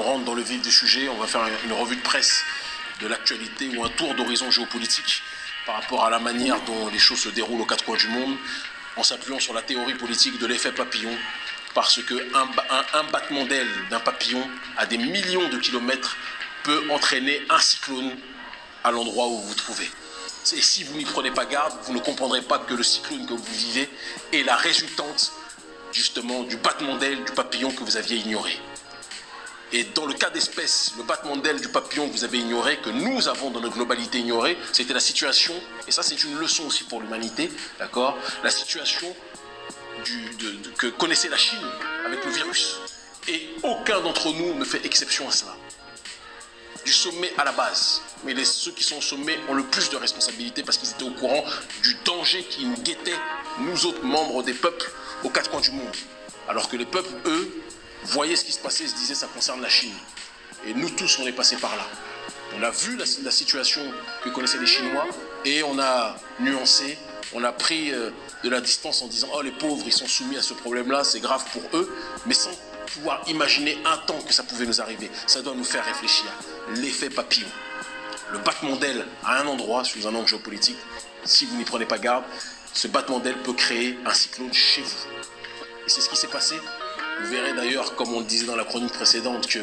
rentre dans le vif du sujet. On va faire une revue de presse de l'actualité ou un tour d'horizon géopolitique par rapport à la manière dont les choses se déroulent aux quatre coins du monde, en s'appuyant sur la théorie politique de l'effet papillon, parce qu'un battement d'aile d'un papillon à des millions de kilomètres peut entraîner un cyclone à l'endroit où vous vous trouvez. Et si vous n'y prenez pas garde, vous ne comprendrez pas que le cyclone que vous vivez est la résultante justement du battement d'aile du papillon que vous aviez ignoré. Et dans le cas d'espèce, le battement d'aile du papillon que vous avez ignoré, que nous avons dans notre globalité ignoré, c'était la situation, et ça c'est une leçon aussi pour l'humanité, d'accord, la situation que connaissait la Chine avec le virus. Et aucun d'entre nous ne fait exception à cela. Du sommet à la base. Mais ceux qui sont au sommet ont le plus de responsabilités parce qu'ils étaient au courant du danger qui nous guettait, nous autres membres des peuples, aux quatre coins du monde. Alors que les peuples, eux, voyaient ce qui se passait et se disaient ça concerne la Chine. Et nous tous, on est passés par là. On a vu la situation que connaissaient les Chinois et on a nuancé, on a pris de la distance en disant « Oh, les pauvres, ils sont soumis à ce problème-là, c'est grave pour eux », mais sans pouvoir imaginer un temps que ça pouvait nous arriver. Ça doit nous faire réfléchir. L'effet papillon. Le battement d'aile à un endroit, sous un angle géopolitique, si vous n'y prenez pas garde, ce battement d'aile peut créer un cyclone chez vous. Et c'est ce qui s'est passé. Vous verrez d'ailleurs, comme on le disait dans la chronique précédente, que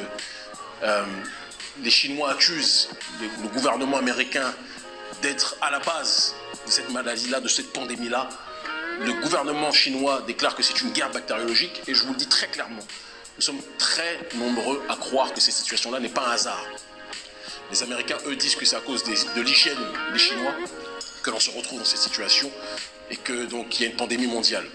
les Chinois accusent le gouvernement américain d'être à la base de cette maladie-là, de cette pandémie-là. Le gouvernement chinois déclare que c'est une guerre bactériologique et je vous le dis très clairement, nous sommes très nombreux à croire que cette situation-là n'est pas un hasard. Les Américains, eux, disent que c'est à cause de l'hygiène des Chinois que l'on se retrouve dans cette situation et que donc il y a une pandémie mondiale.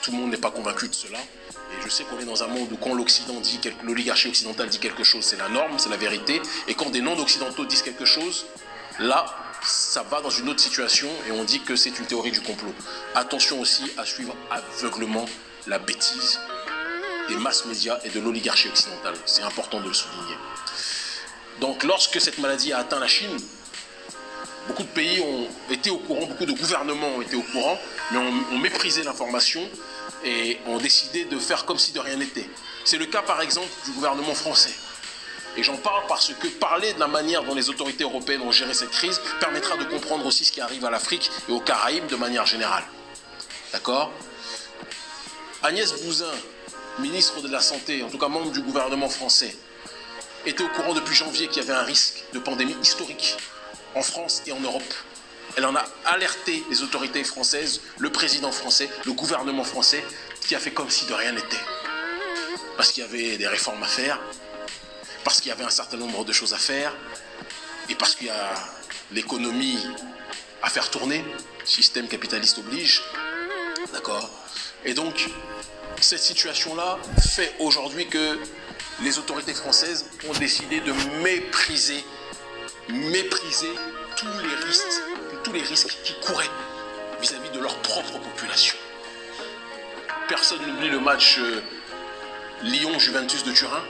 Tout le monde n'est pas convaincu de cela. Et je sais qu'on est dans un monde où quand l'Occident dit, l'oligarchie occidentale dit quelque chose, c'est la norme, c'est la vérité. Et quand des non-occidentaux disent quelque chose, là, ça va dans une autre situation et on dit que c'est une théorie du complot. Attention aussi à suivre aveuglement la bêtise des masses médias et de l'oligarchie occidentale. C'est important de le souligner. Donc lorsque cette maladie a atteint la Chine, beaucoup de pays ont été au courant, beaucoup de gouvernements ont été au courant, mais ont méprisé l'information et ont décidé de faire comme si de rien n'était. C'est le cas par exemple du gouvernement français. Et j'en parle parce que parler de la manière dont les autorités européennes ont géré cette crise permettra de comprendre aussi ce qui arrive à l'Afrique et aux Caraïbes de manière générale. D'accord ? Agnès Buzyn, ministre de la Santé, en tout cas membre du gouvernement français, était au courant depuis janvier qu'il y avait un risque de pandémie historique en France et en Europe. Elle en a alerté les autorités françaises, le président français, le gouvernement français, qui a fait comme si de rien n'était. Parce qu'il y avait des réformes à faire, parce qu'il y avait un certain nombre de choses à faire, et parce qu'il y a l'économie à faire tourner, système capitaliste oblige, d'accord ? Et donc, cette situation-là fait aujourd'hui que les autorités françaises ont décidé de mépriser tous les risques qui couraient vis-à-vis de leur propre population. Personne n'oublie le match Lyon-Juventus de Turin,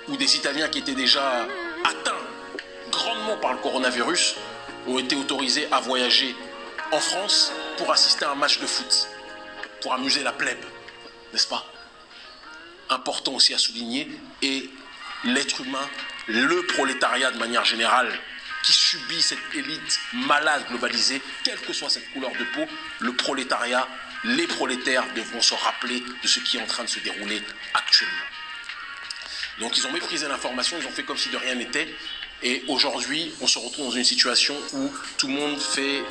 où des Italiens qui étaient déjà atteints grandement par le coronavirus ont été autorisés à voyager en France pour assister à un match de foot, pour amuser la plèbe, n'est-ce pas ? Important aussi à souligner, et l'être humain, le prolétariat de manière générale, qui subit cette élite malade globalisée, quelle que soit cette couleur de peau, le prolétariat, les prolétaires devront se rappeler de ce qui est en train de se dérouler actuellement. Donc ils ont méprisé l'information, ils ont fait comme si de rien n'était, et aujourd'hui on se retrouve dans une situation où tout le monde fait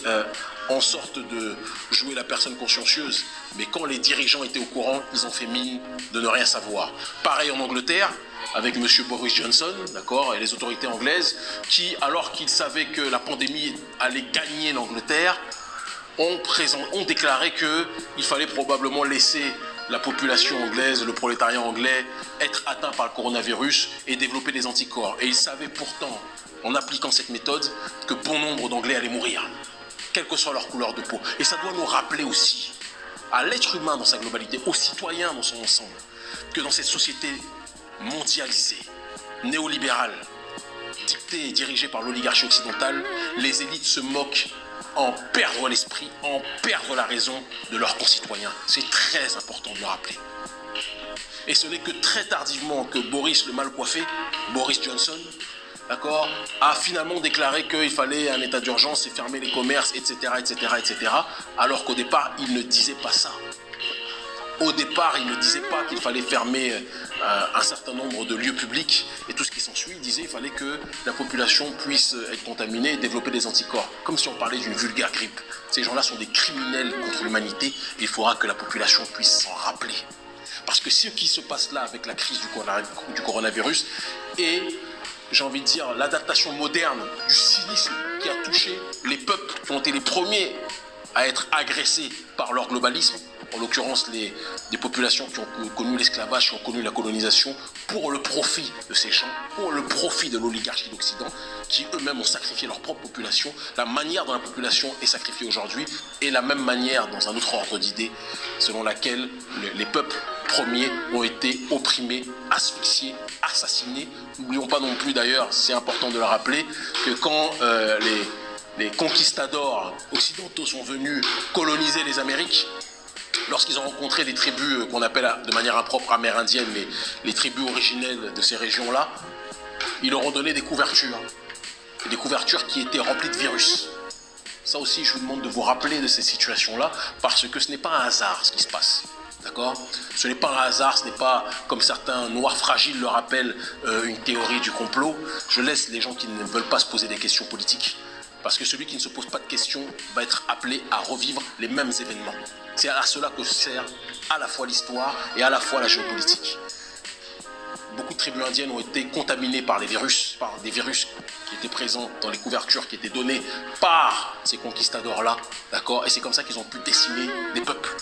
en sorte de jouer la personne consciencieuse, mais quand les dirigeants étaient au courant, ils ont fait mine de ne rien savoir. Pareil en Angleterre, avec M. Boris Johnson, d'accord, et les autorités anglaises, qui, alors qu'ils savaient que la pandémie allait gagner l'Angleterre, ont déclaré qu'il fallait probablement laisser la population anglaise, le prolétariat anglais, être atteint par le coronavirus et développer des anticorps. Et ils savaient pourtant, en appliquant cette méthode, que bon nombre d'Anglais allaient mourir, quelle que soit leur couleur de peau. Et ça doit nous rappeler aussi, à l'être humain dans sa globalité, aux citoyens dans son ensemble, que dans cette société mondialisée, néolibérale, dictée et dirigée par l'oligarchie occidentale, les élites se moquent en perdre l'esprit, en perdre la raison de leurs concitoyens. C'est très important de le rappeler. Et ce n'est que très tardivement que Boris le mal coiffé, Boris Johnson, d'accord, a finalement déclaré qu'il fallait un état d'urgence et fermer les commerces, etc., etc., etc., alors qu'au départ, il ne disait pas ça. Au départ, il ne disait pas qu'il fallait fermer un certain nombre de lieux publics et tout ce qui s'ensuit. Il disait qu'il fallait que la population puisse être contaminée et développer des anticorps, comme si on parlait d'une vulgaire grippe. Ces gens-là sont des criminels contre l'humanité et il faudra que la population puisse s'en rappeler. Parce que ce qui se passe là avec la crise du coronavirus est, j'ai envie de dire, l'adaptation moderne du cynisme qui a touché les peuples qui ont été les premiers à être agressés par leur globalisme, en l'occurrence des populations qui ont connu l'esclavage, qui ont connu la colonisation, pour le profit de ces gens, pour le profit de l'oligarchie d'Occident, qui eux-mêmes ont sacrifié leur propre population. La manière dont la population est sacrifiée aujourd'hui est la même manière dans un autre ordre d'idées, selon laquelle les peuples premiers ont été opprimés, asphyxiés, assassinés. N'oublions pas non plus d'ailleurs, c'est important de le rappeler, que quand les conquistadors occidentaux sont venus coloniser les Amériques, lorsqu'ils ont rencontré des tribus qu'on appelle de manière impropre amérindiennes, mais les tribus originelles de ces régions-là, ils leur ont donné des couvertures qui étaient remplies de virus. Ça aussi, je vous demande de vous rappeler de ces situations-là, parce que ce n'est pas un hasard ce qui se passe. D'accord ? Ce n'est pas un hasard, ce n'est pas, comme certains noirs fragiles le rappellent, une théorie du complot. Je laisse les gens qui ne veulent pas se poser des questions politiques. Parce que celui qui ne se pose pas de questions va être appelé à revivre les mêmes événements. C'est à cela que sert à la fois l'histoire et à la fois la géopolitique. Beaucoup de tribus indiennes ont été contaminées par des virus qui étaient présents dans les couvertures qui étaient données par ces conquistadors-là. D'accord ? Et c'est comme ça qu'ils ont pu décimer des peuples.